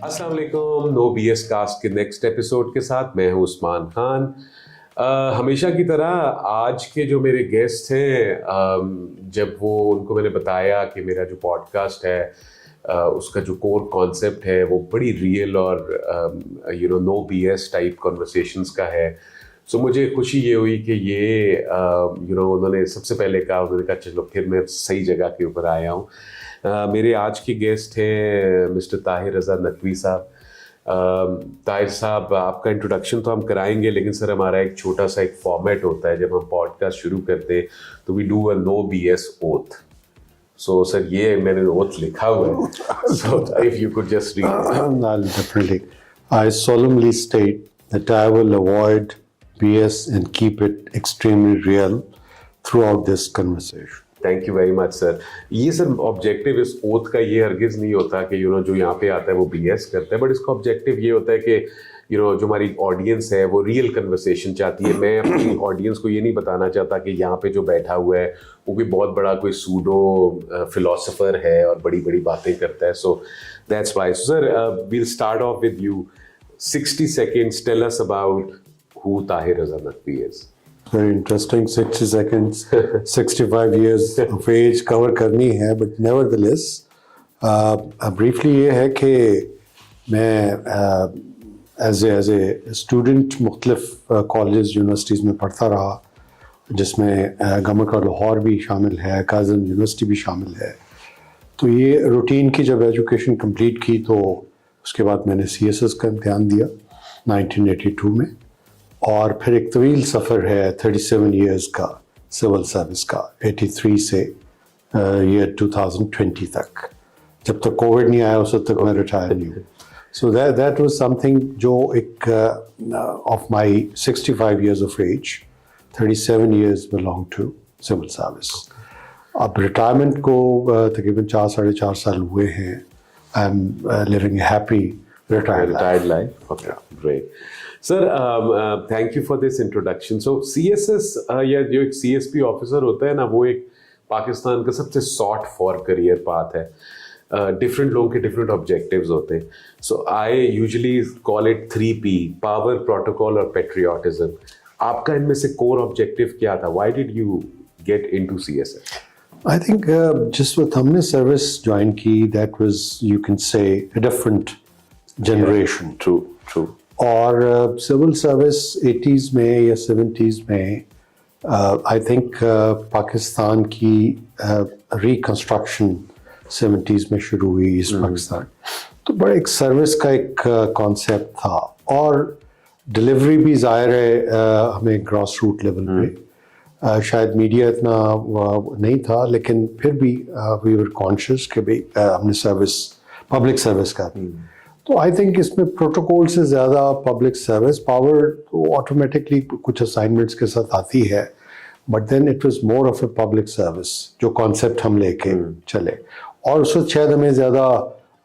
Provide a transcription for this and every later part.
अस्सलाम वालेकुम, no B S cast के नेक्स्ट एपिसोड के साथ मैं हूं उस्मान खान। हमेशा की तरह आज के जो मेरे गेस्ट हैं, जब वो उनको मैंने बताया कि मेरा जो पॉडकास्ट है उसका जो कोर कॉन्सेप्ट है वो बड़ी रियल और no B S type conversations का है। सो मुझे खुशी ये हुई कि ये उन्होंने सबसे पहले कहा, उन्होंने कहा चलो फिर मैं सही जगह के ऊपर आया हूँ। मेरे आज के गेस्ट हैं मिस्टर ताहिर रज़ा नकवी साहब। ताहिर साहब, आपका इंट्रोडक्शन तो हम कराएंगे, लेकिन सर हमारा एक छोटा सा एक फॉर्मेट होता है जब हम पॉडकास्ट शुरू करते हैं तो we do a no B S oath. So sir ये मैंने ओथ लिखा हुआ है, so if you could just read. Definitely. I solemnly state that I will avoid BS and keep it extremely real throughout this conversation. Thank you very much sir. ये sir objective इस oath का ये हरगिज़ नहीं होता कि जो यहाँ पे आता है वो बीएस करता है, बट इसका ऑब्जेक्टिव ये होता है कि जो हमारी ऑडियंस है वो रियल कन्वर्सेशन चाहती है। मैं अपनी ऑडियंस को ये नहीं बताना चाहता कि यहाँ पे जो बैठा हुआ है वो कोई बहुत बड़ा कोई सूडो फिलोसोफर है और बड़ी बड़ी बातें करता है। So that's why sir we'll start off with you. 60 seconds, tell us about who Tahir Raza Naqvi is. Very interesting. 60 seconds, 65 years of age cover करनी है, but nevertheless, briefly ये है कि मैं as a student मुख्तलिफ colleges, universities में पढ़ता रहा, जिसमें गवर्नमेंट का लाहौर भी शामिल है, काज़िम यूनिवर्सिटी भी शामिल है। तो ये रूटीन की जब एजुकेशन कंप्लीट की तो उसके बाद मैंने CSS का इम्तिहान दिया 1982 में, और फिर एक तवील सफ़र है 37 इयर्स का सिविल सर्विस का, 83 से ईयर 2020 तक, जब तक कोविड नहीं आया उस तक मैं रिटायर नहीं हूँ। सो दैट वाज समथिंग जो एक of my 65 years of age, 37 years belong to civil service. अब रिटायरमेंट को तकरीबन 4-4.5 साल हुए हैं। I am living a happy retired life. Okay, great. Sir, thank you for this introduction. So CSS या जो एक CSP ऑफिसर होता है ना, वो एक पाकिस्तान का सबसे sought for career path है। डिफरेंट लोगों के डिफरेंट ऑब्जेक्टिव्स होते हैं। So I usually call it 3P: power, protocol और पेट्रियाटिज्म। आपका इनमें से कोर ऑब्जेक्टिव क्या था? Why did you get into CSS? I think जिस वक्त हमने सर्विस ज्वाइन की, that was, you can say, a different generation. True. और सिविल सर्विस 80s में या 70s में आई थिंक पाकिस्तान की रिकंस्ट्रक्शन 70s में शुरू हुई ईस्ट पाकिस्तान। तो बड़ा एक सर्विस का एक कॉन्सेप्ट था, और डिलीवरी भी ज़ाहिर है हमें ग्रॉस रूट लेवल पे, शायद मीडिया इतना नहीं था, लेकिन फिर भी वी वर कॉन्शियस कि भाई हमने सर्विस, पब्लिक सर्विस का। तो आई थिंक इसमें प्रोटोकॉल से ज़्यादा पब्लिक सर्विस, पावर तो ऑटोमेटिकली कुछ असाइनमेंट्स के साथ आती है, but then it was more of a public service जो कॉन्सेप्ट हम लेके चले। और उस वक्त शायद हमें ज़्यादा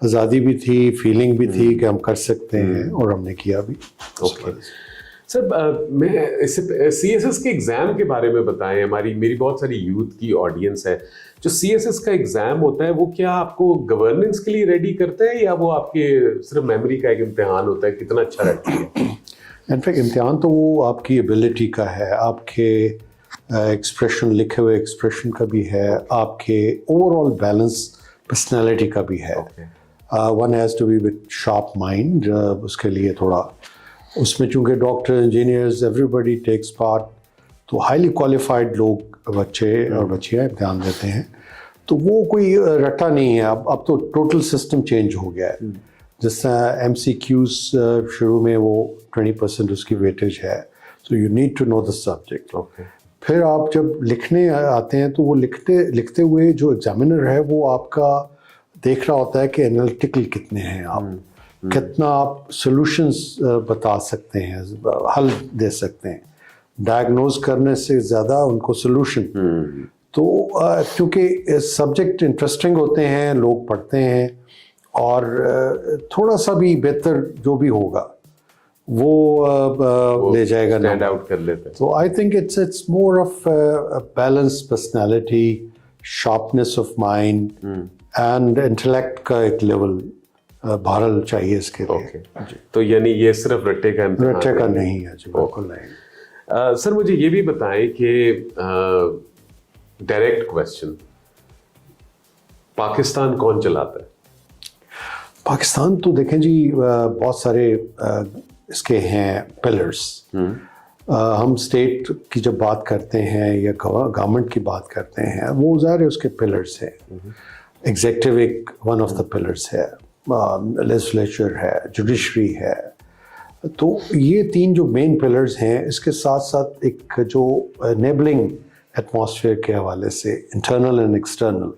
आज़ादी भी थी, फीलिंग भी थी कि हम कर सकते हैं, और हमने किया भी। ओके सर, मैं इससे CSS के एग्ज़ाम के बारे में बताएं। मेरी बहुत सारी यूथ की ऑडियंस है। जो CSS का एग्ज़ाम होता है वो क्या आपको गवर्नेंस के लिए रेडी करता है, या वो आपके सिर्फ मेमोरी का एक इम्तिहान होता है, कितना अच्छा रहता है? इनफैक्ट इम्तिहान तो वो आपकी एबिलिटी का है, आपके एक्सप्रेशन, लिखे हुए एक्सप्रेशन का भी है, आपके ओवरऑल बैलेंस पर्सनैलिटी का भी है। One has to be with sharp mind. उसके लिए थोड़ा उसमें चूँकि doctor, engineers, everybody takes part, तो हाईली क्वालिफाइड लोग, बच्चे और बच्चियाँ इम्तिहान देते हैं। तो वो कोई रट्टा नहीं है। अब तो टोटल सिस्टम चेंज हो गया है। जिस तरह MCQs शुरू में वो 20% उसकी वेटेज है, so you need to know the subject. फिर आप जब लिखने आते हैं तो वो लिखते हुए जो एग्जामिनर है वो आपका देख रहा होता है कि एनालिटिकल कितने हैं आप, कितना आप सॉल्यूशंस बता सकते हैं, हल दे सकते हैं। डायग्नोज करने से ज़्यादा उनको सॉल्यूशन। तो क्योंकि सब्जेक्ट इंटरेस्टिंग होते हैं, लोग पढ़ते हैं, और थोड़ा सा भी बेहतर जो भी होगा वो ले जाएगा, स्टैंड आउट कर लेते हैं। तो I think it's more of balance personality, sharpness of mind and intellect का एक लेवल बहरहाल चाहिए इसके लिए। ओके, तो यानी ये सिर्फ रट्टे का इम्तिहान रट्टे का नहीं है जी, बिल्कुल नहीं। सर मुझे ये भी बताएं कि डायरेक्ट क्वेश्चन, पाकिस्तान कौन चलाता है? पाकिस्तान तो देखें जी, बहुत सारे इसके हैं पिलर्स। हम स्टेट की जब बात करते हैं या गवर्नमेंट की बात करते हैं, वो ज़ाहिर है उसके पिलर्स है। एग्जेक्टिव एक वन ऑफ द पिलर्स है, लेजिस्लेचर है, जुडिशरी है। तो ये तीन जो मेन पिलर्स हैं, इसके साथ साथ एक जो एनेबलिंग एटमॉस्फेयर के हवाले से इंटरनल एंड एक्सटर्नल,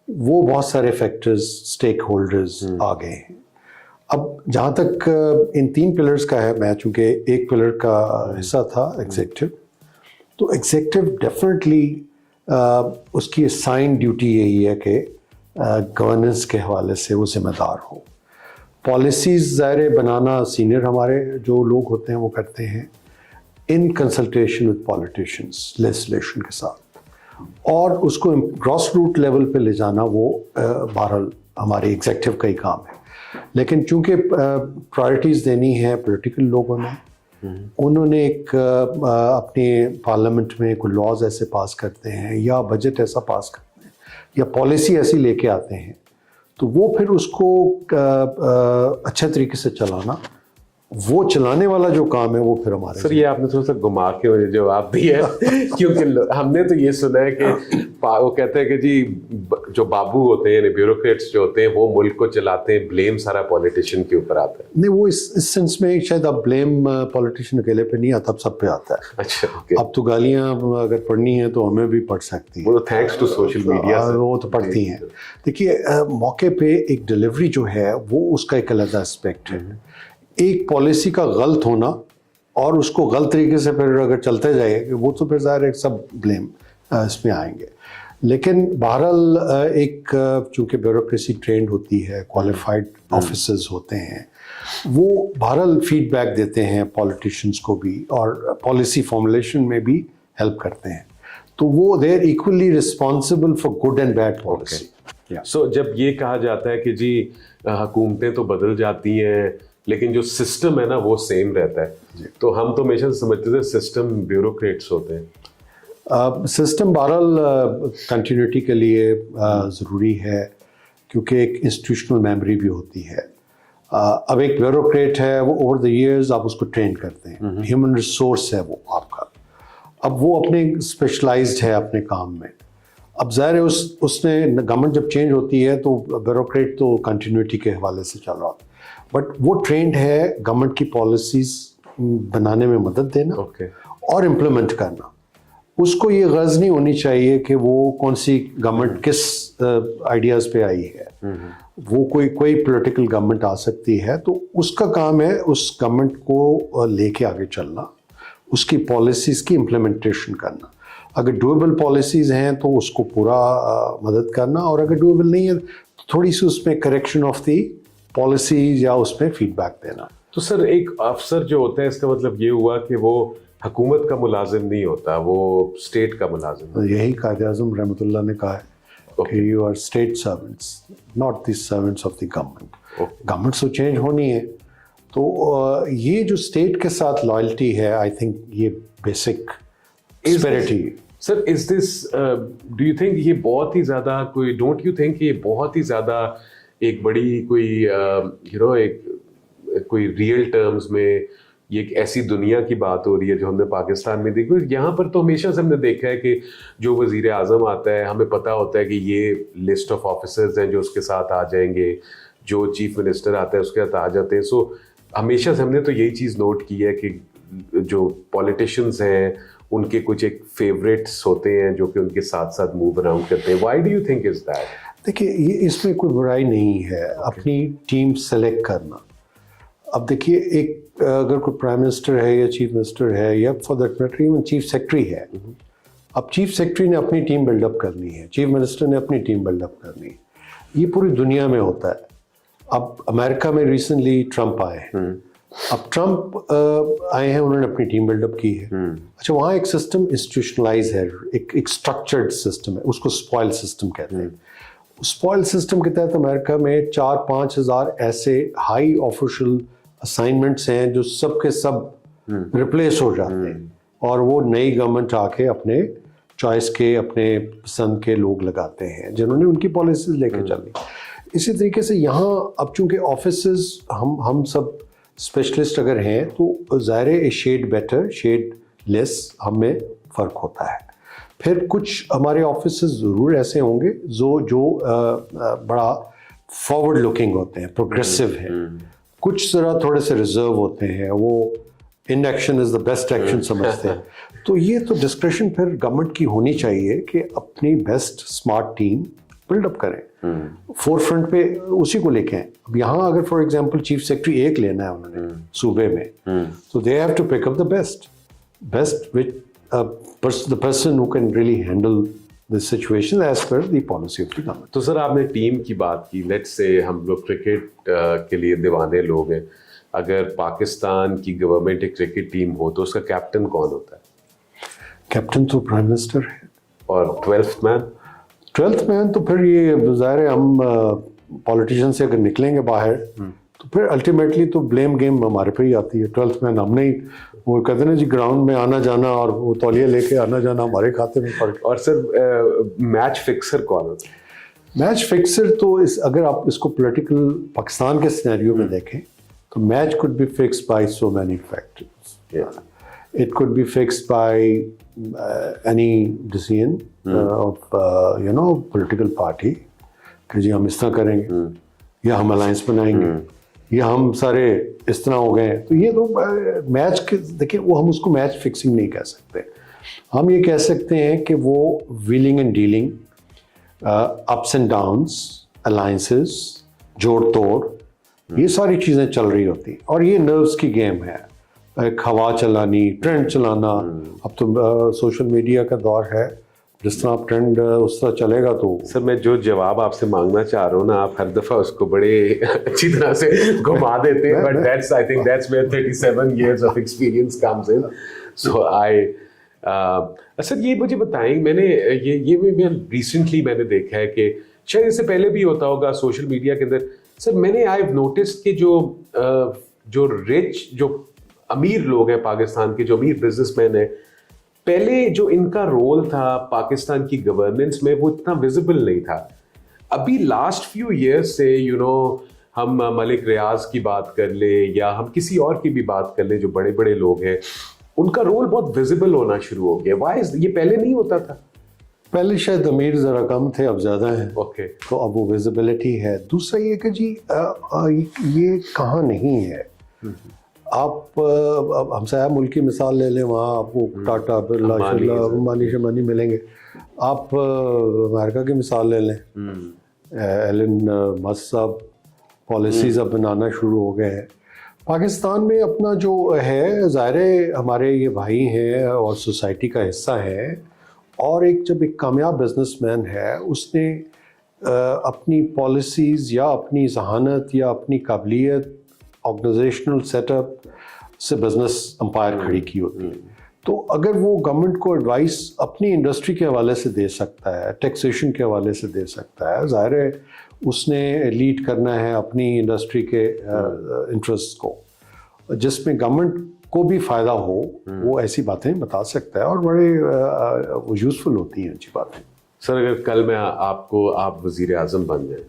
वो बहुत सारे फैक्टर्स, स्टेक होल्डर्स आ गए हैं। अब जहाँ तक इन तीन पिलर्स का है, मैं चूँकि एक पिलर का हिस्सा था एग्जेक्टिव, तो एग्जेक्टिव डेफिनेटली उसकी साइन ड्यूटी यही है कि गवर्नेंस के हवाले से वो जिम्मेदार हो। पॉलिसीज़ ज़ाहिर बनाना सीनियर हमारे जो लोग होते हैं वो करते हैं, in consultation with politicians, legislation के साथ, और उसको ग्रॉस रूट लेवल पे ले जाना वो बहरहाल हमारे एग्जेक्टिव का ही काम है। लेकिन चूंकि प्रायोरिटीज़ देनी है पॉलिटिकल लोगों ने, उन्होंने एक अपने पार्लियामेंट में कोई लॉज ऐसे पास करते हैं या बजट ऐसा पास करते हैं या पॉलिसी ऐसी लेके आते हैं, तो वो फिर उसको अच्छे तरीके से चलाना, वो चलाने वाला जो काम है वो फिर हमारे। सर ये आपने थोड़ा सा घुमा के मुझे जवाब दिया क्योंकि हमने तो ये सुना है कि वो कहते हैं कि जी जो बाबू होते हैं, ब्यूरोक्रेट्स जो होते हैं, वो मुल्क को चलाते हैं, ब्लेम सारा पॉलिटिशियन के ऊपर आता है। नहीं, वो इस सेंस में शायद अब ब्लेम पॉलिटिशियन अकेले पे नहीं आता, अब सब पे आता है। अच्छा, okay। अब तो गालियां अगर पढ़नी है तो हमें भी पढ़ सकती हैं, वो तो थैंक्स टू सोशल मीडिया, वो तो पढ़ती हैं। देखिए मौके पे एक डिलीवरी जो है वो उसका एक अलग एस्पेक्ट है। एक पॉलिसी का गलत होना और उसको गलत तरीके से फिर अगर चलते जाए, वो तो फिर ज़ाहिर है सब ब्लेम इसमें आएंगे। लेकिन बहरहाल एक चूँकि ब्यूरोक्रेसी ट्रेंड होती है, क्वालिफाइड ऑफिसर्स होते हैं, वो बहरहाल फीडबैक देते हैं पॉलिटिशियंस को भी और पॉलिसी फॉर्मुलेशन में भी हेल्प करते हैं, तो वो they are equally responsible for good and bad policy. So जब ये कहा जाता है कि जी हुकूमतें तो बदल जाती हैं लेकिन जो सिस्टम है ना वो सेम रहता है, तो हम तो हमेशा समझते थे सिस्टम ब्यूरोक्रेट्स होते हैं। सिस्टम बहरहाल कंटिन्यूटी के लिए ज़रूरी है, क्योंकि एक इंस्टीट्यूशनल मेमोरी भी होती है। अब एक ब्यूरोक्रेट है, वो ओवर द इयर्स आप उसको ट्रेन करते हैं, ह्यूमन रिसोर्स है वो आपका, अब वो अपने स्पेशलाइज्ड है अपने काम में। अब ज़ाहिर है उसने गवर्नमेंट जब चेंज होती है तो ब्यूरोक्रेट तो कंटिन्यूटी के हवाले से चल रहा है, बट वो ट्रेंड है गवर्नमेंट की पॉलिसीज़ बनाने में मदद देना और इम्प्लीमेंट करना। उसको ये गर्ज नहीं होनी चाहिए कि वो कौन सी गवर्नमेंट किस आइडियाज़ पे आई है, वो कोई पॉलिटिकल गवर्नमेंट आ सकती है, तो उसका काम है उस गवर्नमेंट को लेके आगे चलना, उसकी पॉलिसीज़ की इम्प्लीमेंटेशन करना। अगर डूएबल पॉलिसीज़ हैं तो उसको पूरा मदद करना, और अगर डूएबल नहीं है तो थोड़ी सी उसमें करेक्शन ऑफ दी पॉलिसीज या उसमें फीडबैक देना। तो सर एक अफसर जो होता है, इसका मतलब ये हुआ कि वो हुकूमत का मुलाजिम नहीं होता, वो स्टेट का मुलाजिम है। यही कायद-ए-आज़म रहमतुल्लाह ने कहा है कि you are state servants, not the servants of the government. Government तो चेंज होनी है, तो ये जो स्टेट के साथ लॉयल्टी है, आई थिंक ये basic spirit. Sir is this do you think ये बहुत ही ज़्यादा कोई, डोंट यू थिंक ये बहुत ही ज़्यादा एक बड़ी कोई एक कोई रियल टर्म्स में ये एक ऐसी दुनिया की बात हो रही है जो हमने पाकिस्तान में देखी? यहाँ पर तो हमेशा से हमने देखा है कि जो वज़ीर आज़म आता है, हमें पता होता है कि ये लिस्ट ऑफ ऑफिसर्स हैं जो उसके साथ आ जाएंगे, जो चीफ मिनिस्टर आता है उसके साथ आ जाते हैं। सो हमेशा से हमने तो यही चीज़ नोट की है कि जो पॉलिटिशियंस हैं उनके कुछ एक फेवरेट्स होते हैं जो कि उनके साथ साथ मूव अराउंड करते हैं। Why do you think is that? देखिए, ये इसमें कोई बुराई नहीं है अपनी टीम सेलेक्ट करना। अब देखिए, एक अगर कोई प्राइम मिनिस्टर है या चीफ मिनिस्टर है या for that matter even chief secretary है, अब चीफ सेक्रेटरी ने अपनी टीम बिल्डअप करनी है, चीफ मिनिस्टर ने अपनी टीम बिल्डअप करनी है। ये पूरी दुनिया में होता है। अब अमेरिका में रिसेंटली ट्रंप आए हैं, अब ट्रंप आए हैं, उन्होंने अपनी टीम बिल्डअप की है। अच्छा, वहाँ एक सिस्टम इंस्टीट्यूशनलाइज है, एक स्ट्रक्चर्ड सिस्टम है, उसको स्पॉइल सिस्टम कहते हैं। स्पॉइल सिस्टम के तहत अमेरिका में 4-5 हज़ार ऐसे हाई ऑफिशियल असाइनमेंट्स हैं जो सब के सब रिप्लेस हो जाते हैं और वो नई गवर्नमेंट आके अपने चॉइस के, अपने पसंद के लोग लगाते हैं जिन्होंने उनकी पॉलिसीज लेके चली। इसी तरीके से यहाँ अब चूंकि ऑफिसेस हम सब स्पेशलिस्ट अगर हैं तो ज़ाहिर है शेड बेटर शेड लेस हम में फ़र्क होता है। फिर कुछ हमारे ऑफिसेस ज़रूर ऐसे होंगे जो बड़ा फॉरवर्ड लुकिंग होते हैं, प्रोग्रेसिव हैं। कुछ ज़रा थोड़े से रिजर्व होते हैं, वो in action is the best action समझते हैं। तो ये तो डिस्क्रिप्शन फिर गवर्नमेंट की होनी चाहिए कि अपनी बेस्ट स्मार्ट टीम बिल्डअप करें, फोर फ्रंट पे उसी को लेके आए। अब यहाँ अगर फॉर एग्जांपल चीफ सेक्रेटरी एक लेना है उन्होंने सूबे में, तो they have to pick up the best which the person who can really handle the situation as per the policy of the government. तो सर आपने टीम की बात की, लेट्स से हम लोग क्रिकेट के लिए दीवाने लोग हैं, अगर पाकिस्तान की गवर्नमेंट एक क्रिकेट टीम हो तो उसका कैप्टन कौन होता है? कैप्टन तो प्राइम मिनिस्टर है। और 12th मैन तो फिर ये ज़ाहिर है हम पॉलिटिशियन से अगर निकलेंगे बाहर तो फिर अल्टीमेटली तो ब्लेम गेम हमारे पे ही आती है। 12th मैन हमने ही, वो कहते हैं ना जी, ग्राउंड में आना जाना और वो तौलिया लेके आना जाना हमारे खाते में पड़। और सर मैच फिक्सर कौन होता है? मैच फिक्सर तो अगर आप इसको पॉलिटिकल पाकिस्तान के सिनेरियो में देखें तो match could be fixed by so many factors. It could be fixed by any decision of political party कि जी हम इस तरह करेंगे या हम अलायंस बनाएंगे या हम सारे इस तरह हो गए। तो ये तो मैच के देखिए, वो हम उसको मैच फिक्सिंग नहीं कह सकते। हम ये कह सकते हैं कि वो wheeling and dealing, ups and downs, alliances, जोड़ तोड़, ये सारी चीज़ें चल रही होती। और ये नर्व्स की गेम है, एक हवा चलानी, ट्रेंड चलाना। अब तो सोशल मीडिया का दौर है, जिस तरह आप ट्रेंड उस तरह चलेगा। तो सर मैं जो जवाब आपसे मांगना चाह रहा हूँ ना, आप हर दफ़ा उसको बड़े अच्छी तरह से घुमा देते हैं, but that's I think that's where 37 years of experience comes in. So sir ये मुझे बताएं, मैंने ये मैं रिसेंटली मैंने देखा है कि शायद इससे पहले भी होता होगा सोशल मीडिया के अंदर, सर मैंने आई हैव नोटिस्ड कि जो रिच, जो अमीर लोग हैं पाकिस्तान के, जो अमीर बिजनेसमैन हैं, पहले जो इनका रोल था पाकिस्तान की गवर्नेंस में वो इतना विजिबल नहीं था। अभी लास्ट फ्यू इयर्स से हम मलिक रियाज की बात कर ले या हम किसी और की भी बात कर ले, जो बड़े बड़े लोग हैं, उनका रोल बहुत विजिबल होना शुरू हो गया। वाई ये पहले नहीं होता था? पहले शायद अमीर ज़रा कम थे, अब ज़्यादा है। ओके, तो अब वो विजिबिलिटी है। दूसरा ये कि जी ये कहाँ नहीं है। आप हमसाया मुल्क की मिसाल ले लें, वहाँ आपको टाटा, बिरला, अंबानी शमानी मिलेंगे। आप अमेरिका की मिसाल ले लें, एलन मस्क साहब पॉलिसीज़ अब बनाना शुरू हो गए हैं। पाकिस्तान में अपना जो है, ज़ाहिर है हमारे ये भाई हैं और सोसाइटी का हिस्सा है, और जब एक कामयाब बिजनेसमैन है, उसने अपनी पॉलिसीज़ या अपनी जहानत या अपनी काबिलियत, ऑर्गेनाइजेशनल सेटअप से बिजनेस अंपायर खड़ी की होती है। तो अगर वो गवर्नमेंट को एडवाइस अपनी इंडस्ट्री के हवाले से दे सकता है, टैक्सेशन के हवाले से दे सकता है, ज़ाहिर है उसने लीड करना है अपनी इंडस्ट्री के इंटरेस्ट को, जिसमें गवर्नमेंट को भी फ़ायदा हो, वो ऐसी बातें बता सकता है और बड़े यूज़फुल होती हैं अच्छी बातें। सर अगर कल मैं आप वज़ीर आज़म बन जाए,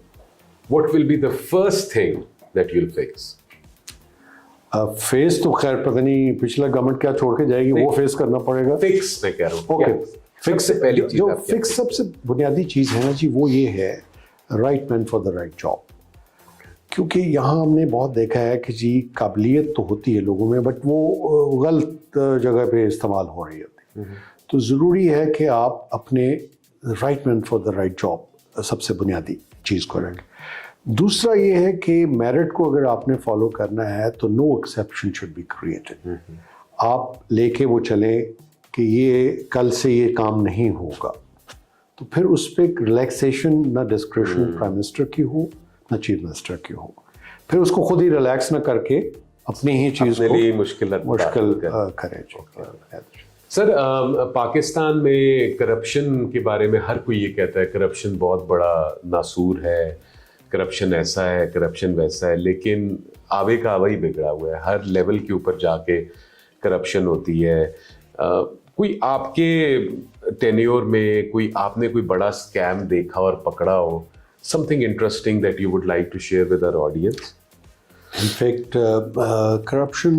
what will be the first thing that you will fix? Face तो खैर पता नहीं पिछला गवर्नमेंट क्या छोड़ के जाएगी, वो फेस करना पड़ेगा। फिक्स मैं कह रहा हूँ। ओके, फिक्स से पहली चीज, जो फिक्स सबसे बुनियादी चीज़ है ना जी, वो ये है right man for the right job. क्योंकि यहाँ हमने बहुत देखा है कि जी काबिलियत तो होती है लोगों में, बट वो गलत जगह पे इस्तेमाल हो रही होती है। तो ज़रूरी है कि आप अपने right man for the right job सबसे बुनियादी चीज़ को रखें। दूसरा ये है कि मेरिट को अगर आपने फॉलो करना है तो no exception should be created. आप लेके वो चलें कि ये कल से ये काम नहीं होगा, तो फिर उस पर रिलैक्सेशन ना डिस्क्रिप्शन प्राइम मिनिस्टर की हो ना चीफ मिनिस्टर की हो। फिर उसको खुद ही रिलैक्स ना करके अपनी ही चीज़ को मुश्किल करें। سر پاکستان میں کرپشن کے بارے میں ہر کوئی یہ کہتا ہے کرپشن بہت بڑا ناسور ہے, کرپشن ایسا ہے, کرپشن ویسا ہے, لیکن آوے کا آوا ہی بگڑا ہوا ہے. ہر لیول کے اوپر جا کے کرپشن ہوتی ہے. کوئی آپ کے ٹینیور میں آپ نے کوئی بڑا اسکیم دیکھا اور پکڑا ہو, something interesting that you would like to share with our audience? In fact corruption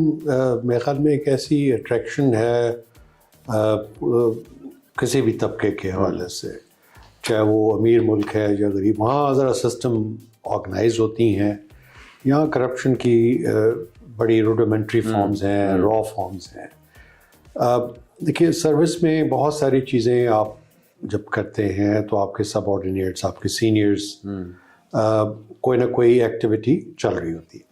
میرے خیال میں ایک ایسی اٹریکشن ہے کسی بھی طبقے کے حوالے سے, چاہے وہ امیر ملک ہے یا غریب, وہاں ذرا سسٹم آرگنائز ہوتی ہیں. یہاں کرپشن کی بڑی روڈیمنٹری فارمز ہیں, را فارمز ہیں. دیکھیے سروس میں بہت ساری چیزیں آپ جب کرتے ہیں تو آپ کے سب آرڈینیٹس, آپ کے سینئرس, کوئی نہ کوئی ایکٹیویٹی چل رہی ہوتی ہے.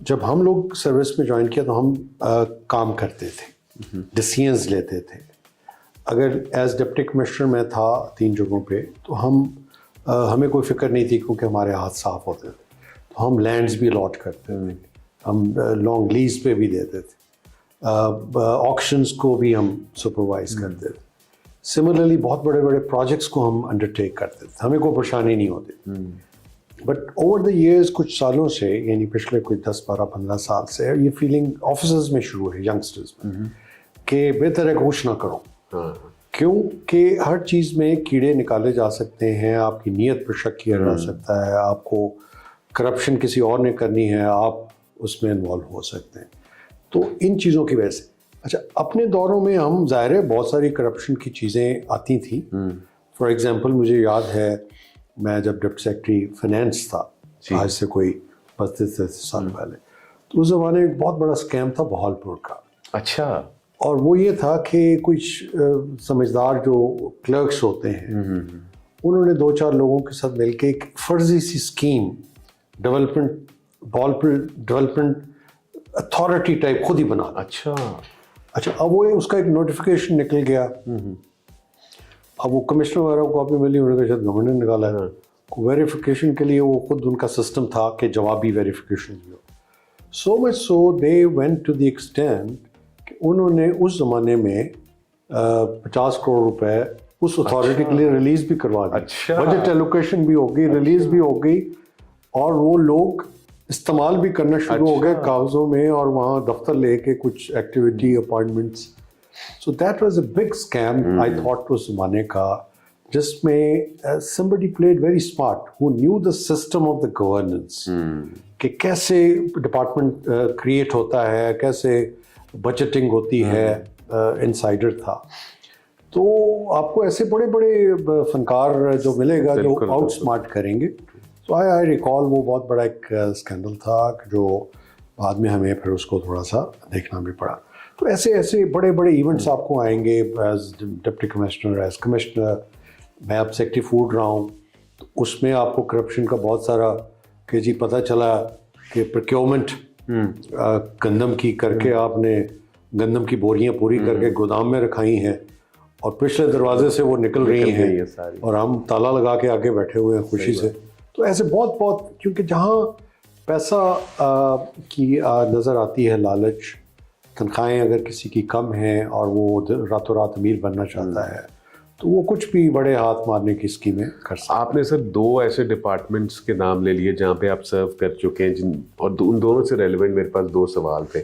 جب ہم لوگ سروس میں جوائن کیا تو ہم کام کرتے تھے, ڈیسیژنز لیتے تھے. اگر ایز ڈپٹی کمشنر میں تھا 3 جگہوں پہ تو ہمیں کوئی فکر نہیں تھی کیونکہ ہمارے ہاتھ صاف ہوتے تھے. تو ہم لینڈز بھی الاٹ کرتے تھے, ہم لانگ لیز پہ بھی دیتے تھے, آکشنز کو بھی ہم سپروائز کرتے تھے. سملرلی بہت بڑے بڑے پروجیکٹس کو ہم انڈرٹیک کرتے تھے, ہمیں کوئی پریشانی نہیں ہوتی. بٹ اوور دا ایئرز کچھ سالوں سے, یعنی پچھلے کوئی 10 12 15 سال سے یہ فیلنگ آفیسرز میں شروع ہے, ینگسٹرز میں, کہ بہتر ہے کچھ نہ کرو. کیونکہ ہر چیز میں کیڑے نکالے جا سکتے ہیں, آپ کی نیت پر شک کیا جا سکتا ہے, آپ کو کرپشن کسی اور نے کرنی ہے, آپ اس میں انوالو ہو سکتے ہیں. تو ان چیزوں کی وجہ سے اچھا اپنے دوروں میں ہم ظاہر ہے بہت ساری کرپشن کی چیزیں آتی تھیں. فار ایگزامپل مجھے یاد ہے میں جب ڈپٹی سیکرٹری فائنینس تھا, آج سے کوئی 35 سال پہلے, تو اس زمانے میں ایک بہت بڑا اسکیم تھا بہالپور کا. اچھا. اور وہ یہ تھا کہ کچھ سمجھدار جو کلرکس ہوتے ہیں انہوں نے 2-4 لوگوں کے ساتھ مل کے ایک فرضی سی اسکیم ڈیولپمنٹ اتھارٹی ٹائپ خود ہی بنا. اچھا اب وہ اس کا ایک نوٹیفیکیشن نکل گیا. اب وہ کمشنر وغیرہ کو کاپی ملی, انہوں نے کہا شاید گورنمنٹ نے نکالا ہے. ویریفیکیشن کے لیے وہ خود ان کا سسٹم تھا کہ جوابی ویریفیکیشن بھی ہو. So much so they went to the extent کہ انہوں نے اس زمانے میں 50 کروڑ روپے اس اتھارٹی کے لیے ریلیز بھی کروا دی. بجٹ ایلوکیشن بھی ہو گئی, ریلیز بھی ہو گئی, اور وہ لوگ استعمال بھی کرنا شروع ہو گئے کاغذوں میں, اور وہاں دفتر لے کے کچھ activity appointments. So that was a big scheme I thought اس زمانے کا, جس میں somebody played very smart who knew the system of the governance, کہ کیسے ڈپارٹمنٹ کریٹ ہوتا ہے, کیسے بجٹنگ ہوتی ہے, انسائڈر تھا. تو آپ کو ایسے بڑے بڑے فنکار جو ملے گا جو آؤٹ اسمارٹ کریں گے. تو آئی ریکال وہ بہت بڑا ایک اسکینڈل تھا جو بعد میں ہمیں پھر اس کو تھوڑا سا دیکھنا بھی پڑا. تو ایسے بڑے بڑے ایونٹس آپ کو آئیں گے as deputy commissioner, as commissioner. میں اب سیکٹری فوڈ رہا ہوں, تو اس میں آپ کو کرپشن کا بہت سارا کہ جی پتہ چلا کہ پروکیورمنٹ گندم کی کر کے آپ نے گندم کی بوریاں پوری کر کے گودام میں رکھائی ہیں, اور پچھلے دروازے سے وہ نکل رہی ہیں, اور ہم تالا لگا کے آگے بیٹھے ہوئے ہیں خوشی سے. تو ایسے بہت کیونکہ جہاں پیسہ کی نظر آتی ہے لالچ, تنخواہیں اگر کسی کی کم ہیں اور وہ راتوں رات امیر بننا چاہتا ہے, تو وہ کچھ بھی بڑے ہاتھ مارنے کی اسکیمیں کر سکتے ہیں. آپ نے سر 2 ایسے ڈپارٹمنٹس کے نام لے لیے جہاں پہ آپ سرو کر چکے ہیں, اور ان دونوں سے ریلیونٹ میرے پاس 2 سوال تھے.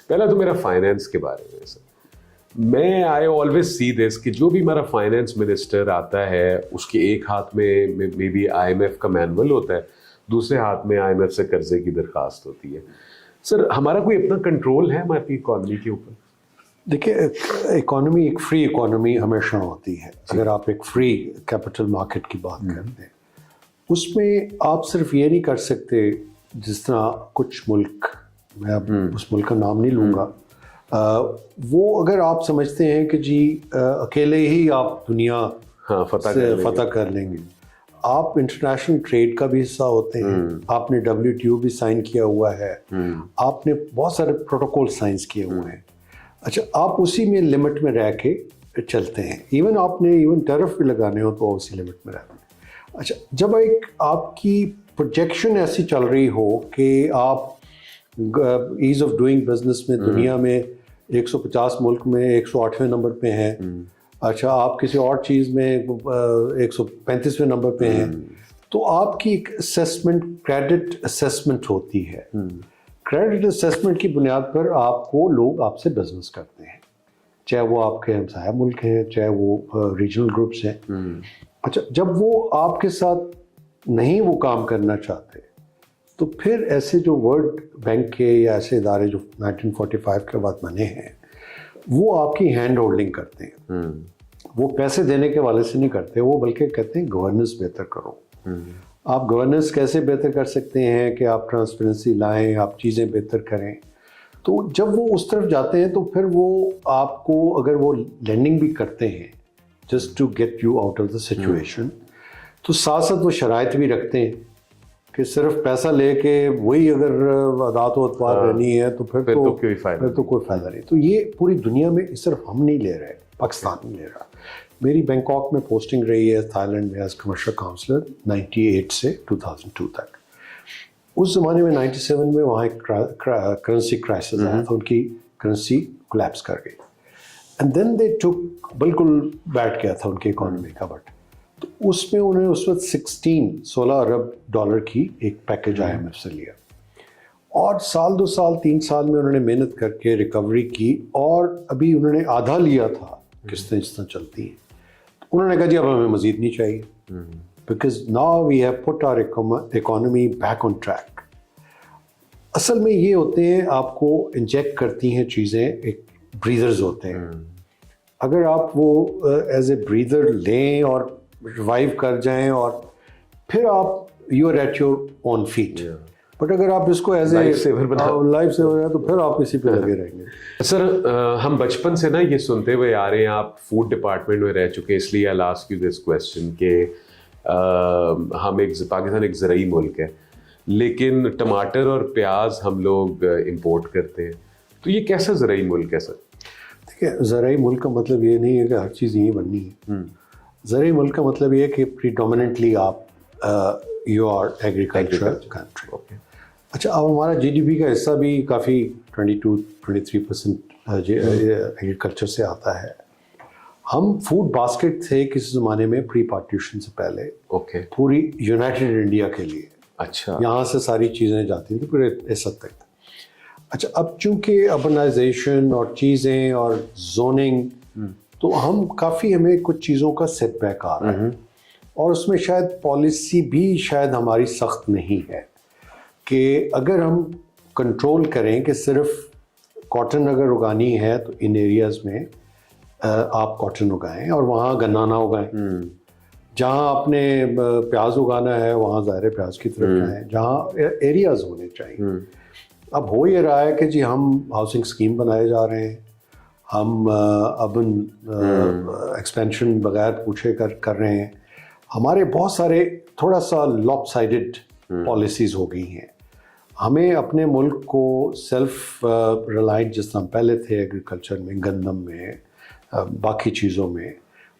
پہلا تو میرا فائنینس کے بارے میں. سر میں آئی آلویز سی دس کہ جو بھی ہمارا فائنینس منسٹر آتا ہے اس کے ایک ہاتھ میں maybe I M F کا مینول ہوتا ہے, دوسرے ہاتھ میں آئی ایم ایف سے قرضے کی درخواست ہوتی ہے. سر ہمارا کوئی اپنا کنٹرول ہے ہماری اکانومی کے اوپر؟ دیکھیے اکانومی ایک فری اکانومی ہمیشہ ہوتی ہے. اگر آپ ایک فری کیپٹل مارکیٹ کی بات کرتے ہیں, اس میں آپ صرف یہ نہیں کر سکتے جس طرح کچھ ملک, میں اب اس ملک کا نام نہیں لوں گا, وہ اگر آپ سمجھتے ہیں کہ جی اکیلے ہی آپ دنیا فتح کر لیں گے, آپ انٹرنیشنل ٹریڈ کا بھی حصہ ہوتے ہیں, آپ نے WTO بھی سائن کیا ہوا ہے, آپ نے بہت سارے پروٹوکول سائنس کیے ہوئے ہیں. اچھا آپ اسی میں لمٹ میں رہ کے چلتے ہیں. ایون آپ نے ٹیرف بھی لگانے ہو تو اسی لمٹ میں رہتے ہیں. اچھا جب ایک آپ کی پروجیکشن ایسی چل رہی ہو کہ آپ ایز آف ڈوئنگ بزنس میں دنیا میں 150 मुल्क में 108वें नंबर पे हैं, अच्छा आप किसी और चीज़ में 135वें नंबर पे हैं, तो आपकी एक असेसमेंट, क्रेडिट असेसमेंट होती है। क्रेडिट असेसमेंट की बुनियाद पर आपको लोग आपसे बिजनेस करते हैं, चाहे वो आपके हमसाया मुल्क हैं, चाहे वो रीजनल ग्रुप्स हैं। अच्छा, जब वो आपके साथ नहीं वो काम करना चाहते, तो फिर ऐसे जो वर्ल्ड बैंक के या ऐसे इदारे जो 1945 के बाद बने हैं, वो आपकी हैंड होल्डिंग करते हैं। वो पैसे देने के वाले से नहीं करते, वो बल्कि कहते हैं गवर्नेंस बेहतर करो। आप गवर्नेंस कैसे बेहतर कर सकते हैं कि आप ट्रांसपेरेंसी लाएं, आप चीज़ें बेहतर करें। तो जब वो उस तरफ जाते हैं तो फिर वो आपको, अगर वो लेंडिंग भी करते हैं just to get you out of the situation, तो साथ साथ वो शराइत भी रखते हैं कि सिर्फ पैसा लेके वही अगर रात व अतवार रहनी है तो फिर तो कोई फ़ायदा नहीं। तो ये पूरी दुनिया में सिर्फ हम नहीं ले रहे, पाकिस्तान नहीं ले रहा। मेरी बैंकॉक में पोस्टिंग रही है, थाईलैंड में एज कमर्शियल काउंसलर 98 से 2002 तक। उस ज़माने में 97 में वहाँ एक करेंसी क्राइसिस आया था, उनकी करेंसी कोलैप्स कर गई, एंड देन दे टुक, बिल्कुल बैठ गया था उनकी इकॉनमी का, बट तो उसमें उन्होंने उस वक्त 16 अरब डॉलर की एक पैकेज IMF से लिया, और साल 2 साल 3 साल में उन्होंने मेहनत करके रिकवरी की, और अभी उन्होंने आधा लिया था, किस्तें जिस तरह चलती हैं। उन्होंने कहा जी अब हमें मज़ीद नहीं चाहिए, because now we have put our economy back on track. असल में ये होते हैं, आपको इंजेक्ट करती हैं चीज़ें, एक ब्रीदर्स होते हैं। अगर आप वो एज ए ब्रीदर लें और रिवाइव कर जाएं, और फिर आप you are at your own feet. But अगर आप इसको एज ए लाइफ सेवर है तो फिर आप इसी पे लगे रहेंगे। सर, हम बचपन से ना ये सुनते हुए आ रहे हैं, आप फूड डिपार्टमेंट में रह चुके हैं, इसलिए I ask you this question कि पाकिस्तान एक ज़राई मुल्क है, लेकिन टमाटर और प्याज हम लोग इंपोर्ट करते हैं, तो ये कैसा ज़राई मुल्क है सर? देखिए, ज़राई मुल्क का मतलब ये नहीं है कि हर चीज़ यही बननी है। ज़राई मुल्क का मतलब ये है कि प्रीडोमिनेंटली आप यू आर एग्रीकल्चर कंट्री। अच्छा, अब हमारा GDP का हिस्सा भी काफ़ी 22-23% एग्रीकल्चर से आता है। हम फूड बास्केट थे किसी ज़माने में प्री पार्टीशन से पहले, पूरी यूनाइटेड इंडिया के लिए। अच्छा, यहाँ से सारी चीज़ें जाती थी पूरे इस हद तक। अच्छा, अब चूँकि अर्बनाइजेशन और चीज़ें और जोनिंग, तो हम काफ़ी, हमें कुछ चीज़ों का सेटबैक आ रहा है, और उसमें शायद पॉलिसी भी शायद हमारी सख्त नहीं है कि अगर हम कंट्रोल करें कि सिर्फ कॉटन अगर उगानी है तो इन एरियाज़ में आप कॉटन उगाएं और वहाँ गन्ना ना उगाएं। जहाँ आपने प्याज उगाना है वहाँ ज़ाहिर प्याज की तरफ जाएं, जहाँ एरियाज़ होने चाहिए। अब हो ये रहा है कि जी हम हाउसिंग स्कीम बनाए जा रहे हैं, हम अर्बन एक्सपेंशन बगैर पूछे कर रहे हैं। हमारे बहुत सारे थोड़ा सा लॉपसाइडेड पॉलिसीज़ हो गई हैं। हमें अपने मुल्क को सेल्फ रिलायंट जिस तरह पहले थे एग्रीकल्चर में, गंदम में, बाकी चीज़ों में,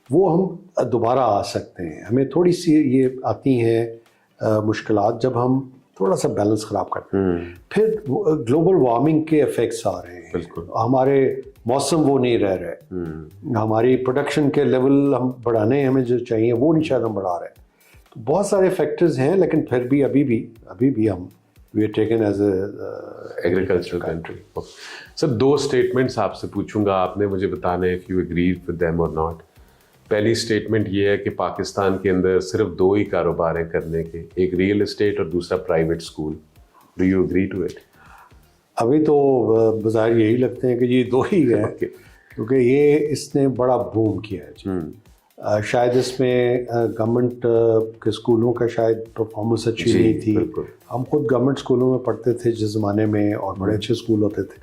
वो हम दोबारा आ सकते हैं। हमें थोड़ी सी ये आती हैं मुश्किलात जब हम थोड़ा सा बैलेंस ख़राब करते हैं। फिर ग्लोबल वार्मिंग के इफ़ेक्ट्स आ रहे हैं, हमारे मौसम वो नहीं रह रहे, हमारी प्रोडक्शन के लेवल हम बढ़ाने हमें जो चाहिए वो नहीं शायद हम बढ़ा रहे। तो बहुत सारे फैक्टर्स हैं, लेकिन फिर भी अभी भी हम we are taken as agricultural country. Sir, 2 statements आपसे पूछूंगा, आपने मुझे बताना है if you agree with them और नॉट। पहली स्टेटमेंट ये है कि पाकिस्तान के अंदर सिर्फ 2 ही कारोबार हैं करने के, एक रियल एस्टेट और दूसरा private school. Do you agree to it? अभी तो बाज़ार यही लगते हैं कि ये 2 ही हैं, क्योंकि ये इसने बड़ा बूम किया है जी। शायद इसमें गवर्नमेंट के स्कूलों का शायद परफॉर्मेंस अच्छी नहीं थी। हम खुद गवर्नमेंट स्कूलों में पढ़ते थे जिस ज़माने में, और बड़े अच्छे स्कूल होते थे,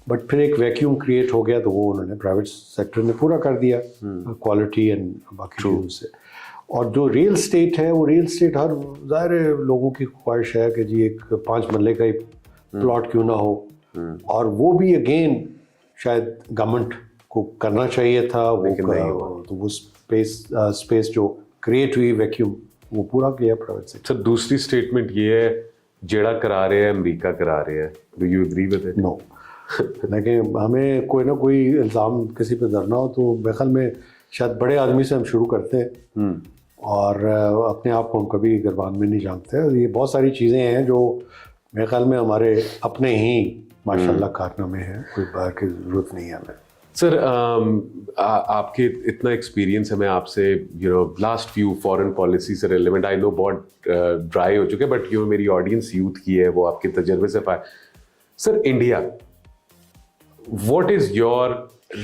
बट फिर एक वैक्यूम क्रिएट हो गया, तो वो उन्होंने प्राइवेट सेक्टर ने पूरा कर दिया क्वालिटी एंड बाकी चीज़ों से। और जो रियल स्टेट है, वो रियल स्टेट हर ज़ाहिर लोगों की ख्वाहिश है कि जी एक 5 मरले का ही प्लॉट क्यों ना हो, और वो भी अगेन शायद गवर्नमेंट को करना चाहिए था, वो तो वो स्पेस जो क्रिएट हुई वैक्यूम, वो पूरा किया प्राइवेट सेक्टर। सर, दूसरी स्टेटमेंट ये है जेड़ा करा रहे हैं अमेरिका करा रहे हैं। Do you agree with it? No, لیکن ہمیں کوئی نہ کوئی الزام کسی پہ دھرنا ہو تو میرے خیال میں شاید بڑے آدمی سے ہم شروع کرتے ہیں اور اپنے آپ کو ہم کبھی گربان میں نہیں جانتے. اور یہ بہت ساری چیزیں ہیں جو میرے خیال میں ہمارے اپنے ہی ماشاء اللہ کارنامے ہیں, کوئی باہر کی ضرورت نہیں ہے ہمیں. سر آپ کے اتنا ایکسپیرینس ہے, میں آپ سے لاسٹ فیو فارن پالیسی سے ریلیونٹ, آئی نو بہت ڈرائی ہو چکے, بٹ میری آڈینس یوتھ کی ہے, وہ آپ کے تجربے سے پائے. Sir India, what is your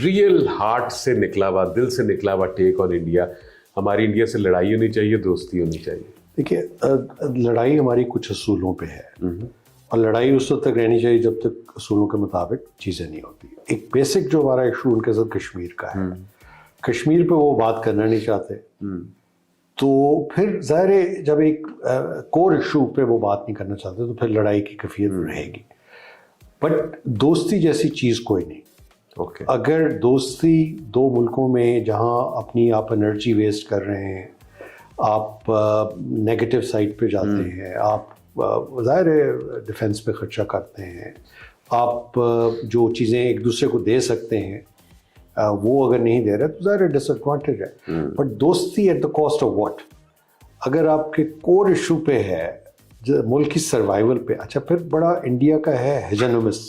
real heart سے نکلا ہوا, دل سے نکلا ہوا ٹیک آن انڈیا؟ ہماری انڈیا سے لڑائی ہونی چاہیے, دوستی ہونی چاہیے؟ دیکھیے, لڑائی ہماری کچھ اصولوں پہ ہے, اور لڑائی اس وقت تک رہنی چاہیے جب تک اصولوں کے مطابق چیزیں نہیں ہوتی. ایک بیسک جو ہمارا ایشو ان کے ساتھ کشمیر کا ہے, کشمیر پہ وہ بات کرنا نہیں چاہتے, تو پھر ظاہر ہے جب ایک کور ایشو پہ وہ بات نہیں کرنا چاہتے تو پھر لڑائی کی کیفیت رہے گی. بٹ دوستی جیسی چیز کوئی نہیں. اگر دوستی دو ملکوں میں جہاں اپنی آپ انرجی ویسٹ کر رہے ہیں, آپ نیگیٹو سائڈ پہ جاتے ہیں, آپ ظاہر ہے ڈیفینس پہ خرچہ کرتے ہیں, آپ جو چیزیں ایک دوسرے کو دے سکتے ہیں وہ اگر نہیں دے رہے تو ظاہر ڈس ایڈوانٹیج ہے. بٹ دوستی at the cost of what? اگر آپ کے کور ایشو پہ ہے, ملک کی سروائیول پہ, اچھا پھر بڑا انڈیا کا ہے ہیجنومس,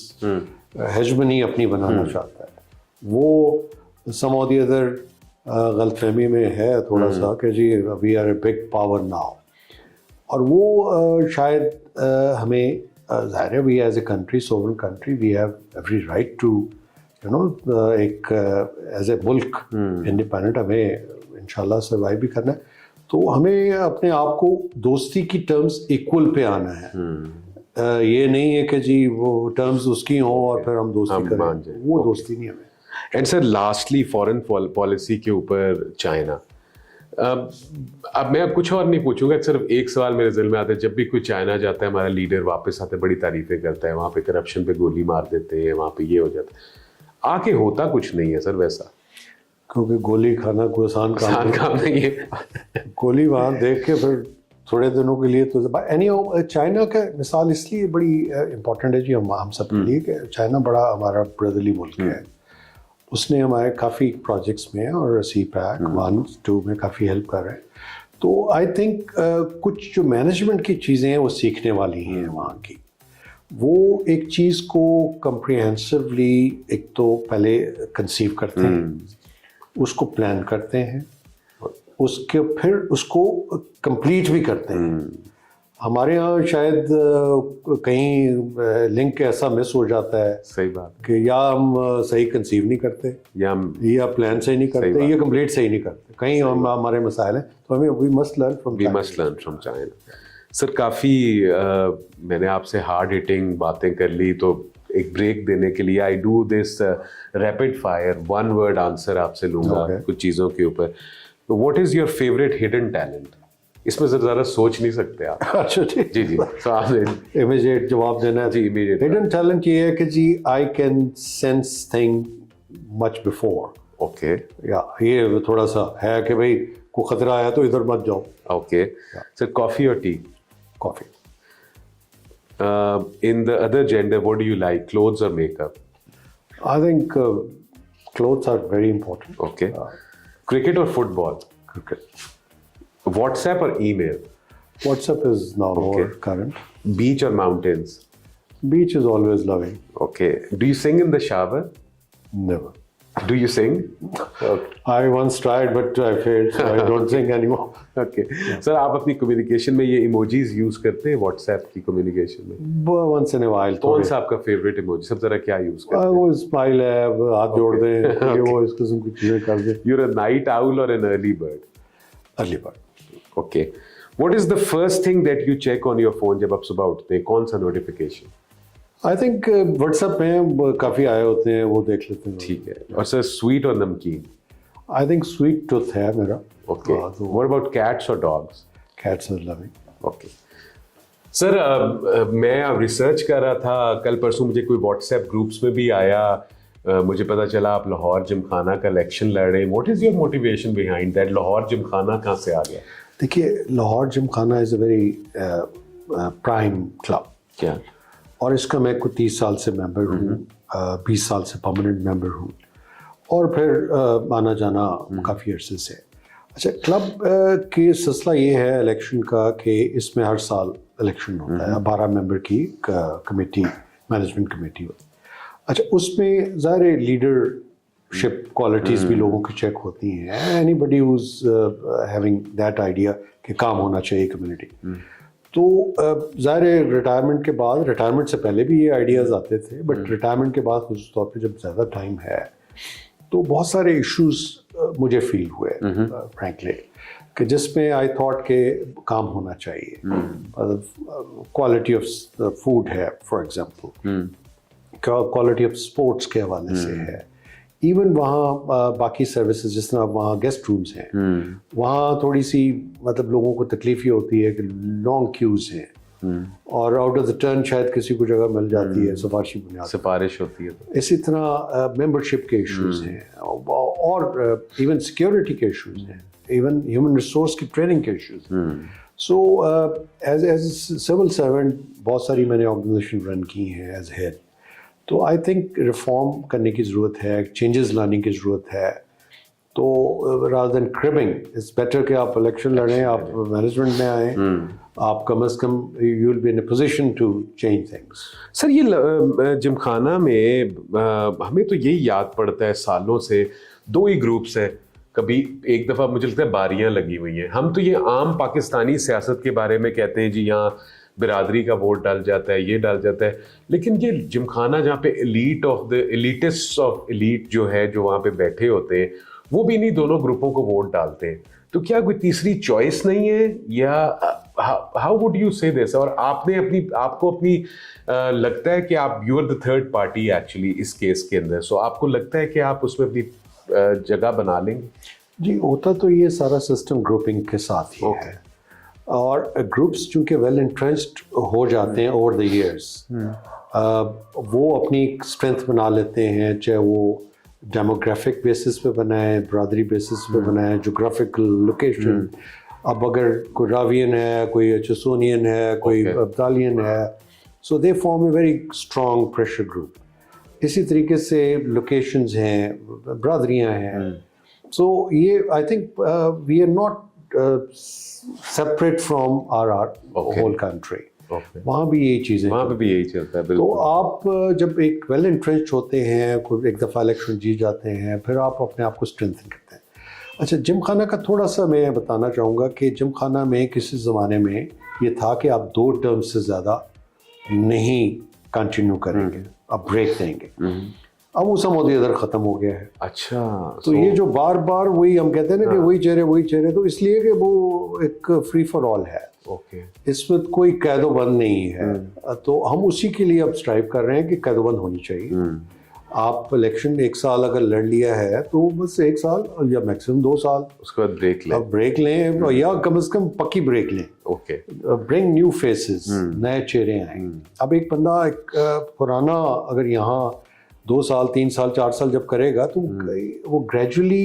ہیجمنی اپنی بنانا چاہتا ہے, وہ سم آف دی ادر غلط فہمی میں ہے تھوڑا سا کہ جی we are a big power now, اور وہ شاید ہمیں ظاہر ہے we as a country, sovereign country, we have every right to ایک ایز اے ملک انڈیپینڈنٹ ہمیں انشاءاللہ سروائیو بھی کرنا ہے. تو ہمیں اپنے آپ کو دوستی کی ٹرمز ایکول پہ آنا ہے. یہ نہیں ہے کہ جی وہ ٹرمز اس کی ہوں اور پھر ہم دوستی کریں, وہ دوستی نہیں ہمیں. And sir lastly foreign policy کے اوپر چائنا, اب میں کچھ اور نہیں پوچھوں گا, صرف ایک سوال میرے ذہن میں آتا ہے, جب بھی کوئی چائنا جاتا ہے ہمارا لیڈر واپس آتے بڑی تعریفیں کرتا ہے, وہاں پہ کرپشن پہ گولی مار دیتے ہیں, وہاں پہ یہ ہو جاتا ہے, آ کے ہوتا کچھ نہیں ہے سر ویسا, کیونکہ گولی کھانا کوئی آسان کام نہیں ہے. گولی وہاں دیکھ کے پھر تھوڑے دنوں کے لیے تو چائنا کا مثال اس لیے بڑی امپورٹنٹ ہے جی ہم سب کے لیے, کہ چائنا بڑا ہمارا برادرلی ملک ہے. اس نے ہمارے کافی پروجیکٹس میں اور سی پیک 1-2 میں کافی ہیلپ کر رہے ہیں. تو آئی تھنک کچھ جو مینجمنٹ کی چیزیں ہیں وہ سیکھنے والی ہیں وہاں کی. وہ ایک چیز کو کمپریہنسولی ایک تو پہلے کنسیو کرتے ہیں, اس کو پلان کرتے ہیں, اس کے پھر اس کو کمپلیٹ بھی کرتے ہیں. ہمارے ہاں شاید کہیں لنک ایسا مس ہو جاتا ہے, صحیح بات, کہ یا ہم صحیح کنسیو نہیں کرتے, یا پلان صحیح نہیں کرتے, یا کمپلیٹ صحیح نہیں کرتے. کہیں ہمارے مسائل ہیں, تو ہمیں we must learn from China. Sir کافی میں نے آپ سے ہارڈ ہٹنگ باتیں کر لی, تو ایک بریک دینے کے لیے I do this rapid fire 1 word answer آپ سے لوں گا کچھ چیزوں کے اوپر. What is your favourite hidden talent? اس میں زیادہ سوچ نہیں سکتے آپ. اچھا جی جی امیڈیٹ جواب دینا ہے. جی امیڈیٹ. ہڈن ٹیلنٹ یہ ہے کہ جی I can sense thing much before. Okay, یا یہ تھوڑا سا ہے کہ بھائی کوئی خطرہ آیا تو ادھر مت جاؤ. اوکے سر, کافی اور T? Coffee. In the other gender, what do you like, clothes or makeup? I think clothes are very important. Okay. Cricket or football? Cricket. WhatsApp or email? WhatsApp is now more current. Beach or mountains? Beach is always loving. Okay. Do you sing in the shower? Never. Do you sing? Okay. I once tried but I failed, so I don't sing anymore. Okay. Sir, آپ اپنی communication میں یہ emojis use کرتے ہیں what's app کی communication میں؟ Once in a while. کون سا آپ کا فیوریٹ ایموجی؟ سب ذرا کیا یوز کرتے ہیں؟ وہ اسمائل ہے, ہاتھ جوڑ دیں, وہ اس قسم کی چیزیں کر دیں. You're a night owl or an early bird? Early bird. Okay. What is the first thing that you check on your phone جب آپ صبح اٹھتے ہیں؟ کون سا notification? I think what's app میں کافی آئے ہوتے ہیں, وہ دیکھ لیتے ہیں. ٹھیک ہے. اور سر سویٹ اور نمکین؟ آئی تھنک سویٹ ٹوتھ ہے میرا. اوکے. واٹ اباؤٹ کیٹس اور dogs? Cats are loving. Okay. Sir میں ریسرچ کر رہا تھا کل پرسوں, مجھے کوئی واٹس ایپ گروپس میں بھی آیا, مجھے پتا چلا آپ لاہور جم خانہ کا الیکشن لڑ رہے ہیں. What is your motivation behind that? Lahore Gymkhana کہاں سے آ گیا؟ دیکھیے, Lahore Gymkhana is a very prime club. کیا؟ اور اس کا میں کوئی 30 سال سے ممبر ہوں. 20 साल से परमानेंट मेंबर हूँ और फिर आना जाना काफ़ी अरसे से। अच्छा, क्लब के सिलसिला ये है इलेक्शन का कि इसमें हर साल इलेक्शन होता है, 12 मेंबर की कमेटी, मैनेजमेंट कमेटी होती है। अच्छा, उसमें ज़ाहिर लीडरशिप क्वालिटीज़ भी लोगों की चेक होती हैं, anybody who is having that idea कि काम होना चाहिए कम्युनिटी। तो ज़ाहिर रिटायरमेंट के बाद, रिटायरमेंट से पहले भी ये आइडियाज़ आते थे, बट रिटायरमेंट के बाद ख़ुसूस तौर पे जब ज़्यादा टाइम है तो बहुत सारे इश्यूज मुझे फील हुए फ्रैंकली, कि जिसमें आई थॉट के काम होना चाहिए। क्वालिटी ऑफ फूड है for example, quality of sports के हवाले से है, इवन वहाँ बाकी सर्विसेज जिस तरह वहाँ गेस्ट रूम्स हैं, वहाँ थोड़ी सी मतलब लोगों को तकलीफ ये होती है कि लॉन्ग क्यूज़ हैं और आउट ऑफ द टर्न शायद किसी को जगह मिल जाती है, सिफारिश होती है। इसी तरह मेंबरशिप के इश्यूज हैं और इवन सिक्योरिटी के इश्यूज हैं, इवन ह्यूमन रिसोर्स की ट्रेनिंग के issues. So as civil servant बहुत सारी मैंने ऑर्गेनाइजेशन रन की हैं एज हेड, तो आई थिंक रिफॉर्म करने की ज़रूरत है, चेंजेस लाने की ज़रूरत है। तो rather than cribbing, it's better कि आप इलेक्शन लड़ें, आप मैनेजमेंट में आएँ, आप come as come you will be in a position to change things. Sir, ये जिमखाना में हमें तो यही याद पड़ता है सालों से, दो ही ग्रुप्स हैं, कभी एक दफ़ा मुझे लगता है बारियां लगी हुई हैं। हम तो ये आम पाकिस्तानी सियासत के बारे में कहते हैं जी यहाँ बिरादरी का वोट डाल जाता है, ये डाल जाता है, लेकिन ये जिमखाना जहाँ पे elite of the elitist of elite जो है, जो वहाँ पे बैठे होते हैं, वो भी इन्हीं दोनों ग्रुपों को वोट डालते हैं। तो क्या कोई तीसरी चॉइस नहीं है, या how would you say this? और आपको अपनी लगता है कि आप you are the third party actually इस केस के अंदर, सो आपको लगता है कि आप उसमें अपनी जगह बना लेंगे? जी, होता तो ये सारा सिस्टम ग्रुपिंग के साथ ही है, और ग्रुप्स चूँकि वेल इंट्रेंस्ड हो जाते हैं ओवर द ईयर्स, वो अपनी स्ट्रेंथ बना लेते हैं, चाहे वो डेमोग्राफिक बेसिस पे बनाए, बरादरी बेसिस पे बनाए, जोग्राफिकल लोकेशन। अब अगर कोई रावियन है, कोई चसोनियन है, कोई अब्दालियन है, so they form a very strong pressure group. इसी तरीके से लोकेशंस हैं, बरादरियाँ हैं। सो ये I think we are not separate from our whole country. वहाँ भी यही चीज़ें, वहाँ पे भी यही चलता है। तो आप जब एक वेल इंट्रेंच्ड होते हैं, कोई एक दफ़ा इलेक्शन जीत जाते हैं, फिर आप अपने आप को स्ट्रेंथन करते हैं। अच्छा, जिमखाना का थोड़ा सा मैं बताना चाहूँगा कि जिमखाना में किसी ज़माने में ये था कि आप 2 टर्म से ज़्यादा नहीं कंटिन्यू करेंगे, आप ब्रेक देंगे। अब वो समोदी इधर ख़त्म हो गया है। अच्छा, तो ये जो बार बार वही हम कहते हैं ना कि वही चेहरे, तो इसलिए कि वो एक फ्री फॉर ऑल है। इसमें कोई कैदोबंद नहीं है, तो हम उसी के लिए अब स्ट्राइव कर रहे हैं कि कैदोबंद होनी चाहिए। आप इलेक्शन 1 साल अगर लड़ लिया है तो बस 1 साल या मैक्सिमम 2 साल, उसके बाद ब्रेक लें। अब ब्रेक लें, या कम से कम पक्की ब्रेक लें। ब्रिंग न्यू फेसेस, नए चेहरे आए। अब एक बंदा एक पुराना अगर यहाँ 2 साल 3 साल 4 साल जब करेगा तो वो ग्रेजुअली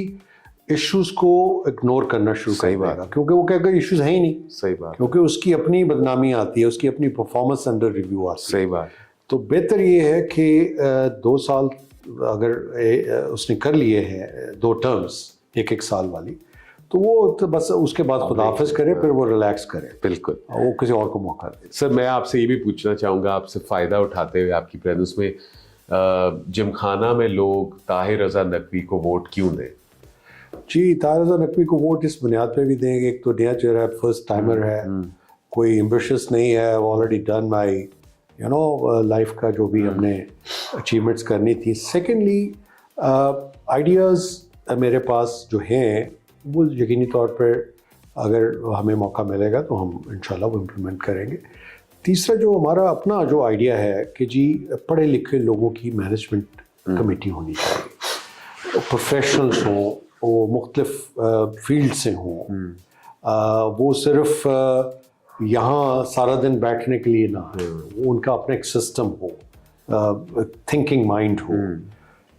इश्यूज को इग्नोर करना शुरू कर देगा, क्योंकि वो कहेगा इश्यूज है ही नहीं। सही बात। क्योंकि उसकी अपनी बदनामी आती है, उसकी अपनी परफॉर्मेंस अंडर रिव्यू आती है। सही बात। तो बेहतर ये है कि 2 साल अगर उसने कर लिए हैं, 2 टर्म्स 1-1 साल वाली, तो वो तो बस उसके बाद खुदा हाफिज करे, फिर वो रिलैक्स करे, बिल्कुल, वो किसी और को मौका दे। सर, मैं आपसे ये भी पूछना चाहूँगा, आपसे फ़ायदा उठाते हुए आपकी प्रेजेंस में, जिमखाना में लोग ताहिर रज़ा नकवी को वोट क्यों दें? जी, ताहिर रज़ा नकवी को वोट इस बुनियाद पे भी देंगे, एक तो नया चेहरा है, फर्स्ट टाइमर है, कोई एम्बिशियस नहीं है, ऑलरेडी डन माई लाइफ का जो भी हमने अचीवमेंट्स करनी थी। सेकेंडली, आइडियाज़ मेरे पास जो हैं वो यकीनी तौर पर अगर हमें मौका मिलेगा तो हम इंशाल्लाह वो इम्प्लीमेंट करेंगे। तीसरा जो हमारा अपना जो आइडिया है कि जी पढ़े लिखे लोगों की मैनेजमेंट कमेटी होनी चाहिए, प्रोफेशनल्स हों, वो मुख्तलिफ फील्ड से हों, वो सिर्फ यहाँ सारा दिन बैठने के लिए ना है, वो उनका अपना एक सिस्टम हो, थिंकिंग माइंड हो।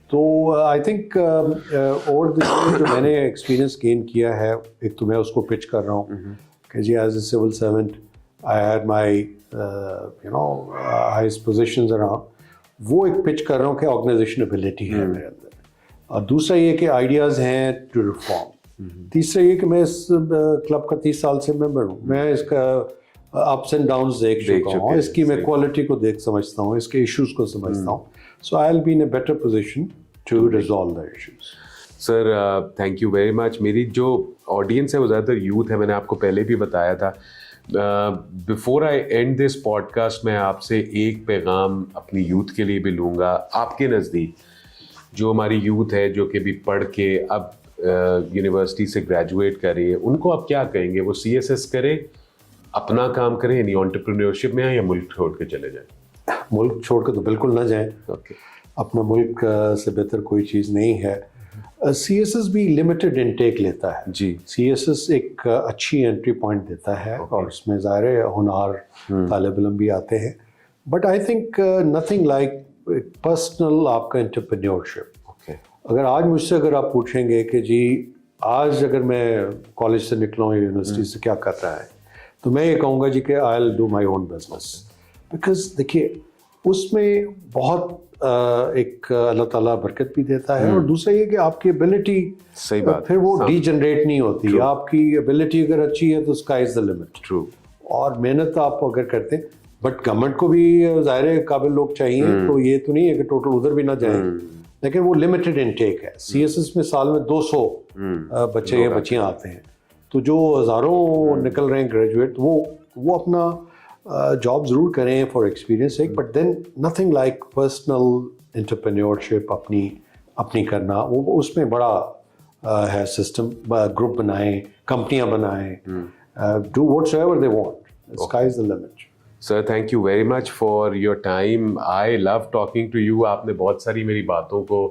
तो आई थिंक और जो मैंने एक्सपीरियंस गेन किया है, एक तो मैं उसको पिच कर रहा हूँ कि जी as a civil servant I had my highest positions around, वो एक पिच कर रहा हूँ कि ऑर्गेनाइजेशन एबिलिटी है मेरे अंदर, और दूसरा ये कि आइडियाज़ हैं टू रिफॉर्म, तीसरा ये कि मैं इस क्लब का 30 साल से मेंबर हूँ, मैं इसका अप्स एंड डाउन्स देख चुका हूँ, इसकी मैं क्वालिटी को देख समझता हूँ, इसके इश्यूज़ को समझता हूँ, so I will be in a better position to resolve the issues. Sir thank you very much. मेरी जो ऑडियंस है वो ज़्यादातर यूथ है, मैंने आपको पहले भी बताया था। Before I and this podcast मैं आपसे एक पैगाम अपनी यूथ के लिए भी लूँगा। आपके नज़दीक जो हमारी यूथ है जो कि भी पढ़ के अब यूनिवर्सिटी से ग्रेजुएट कर रही है, उनको आप क्या कहेंगे? वो CSS करें, अपना काम करें, यानी एंटरप्रेन्योरशिप में आए, या मुल्क छोड़ के चले जाएं? मुल्क छोड़ के तो बिल्कुल ना जाएं। ओके। अपना मुल्क से बेहतर कोई चीज़ नहीं है। CSS भी लिमिटेड इनटेक लेता है जी। CSS एक अच्छी एंट्री पॉइंट देता है, और उसमें ज़ाहिर है होनहार तालिब इल्म भी आते हैं, but I think nothing like personal आपका एंटरप्रेन्योरशिप। अगर आज मुझसे अगर आप पूछेंगे कि जी आज अगर मैं कॉलेज से निकला हूँ, यूनिवर्सिटी से, क्या कर रहा है, तो मैं ये कहूँगा जी कि I will do my own business, because देखिए उसमें बहुत एक अल्लाह ताला बरकत भी देता है, और दूसरा ये कि आपकी एबिलिटी, सही बात, फिर वो डीजनरेट नहीं होती। आपकी एबिलिटी अगर अच्छी है तो sky is the limit. True. और मेहनत आप अगर करते हैं, बट गवर्नमेंट को भी ज़ाहिर है काबिल लोग चाहिए, तो ये तो नहीं है कि टोटल उधर भी ना जाए, लेकिन वो लिमिटेड इनटेक है। CSS में साल में 200 बच्चे या बच्चियाँ आते हैं, तो जो हज़ारों निकल रहे हैं ग्रेजुएट, वो अपना जॉब ज़रूर करें for experience sake, but then nothing like personal entrepreneurship, अपनी करना, वो उसमें बड़ा है सिस्टम। ग्रुप बनाएं, कंपनियां बनाएं, do whatever they want, sky is the limit. Sir thank you very much for your time, I love talking to you. आपने बहुत सारी मेरी बातों को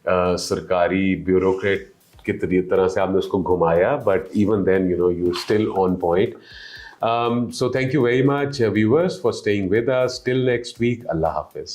सरकारी ब्यूरोक्रेट की तरह से आपने उसको घुमाया, but even then you still on point. So thank you very much, viewers, for staying with us. Till next week, Allah Hafiz.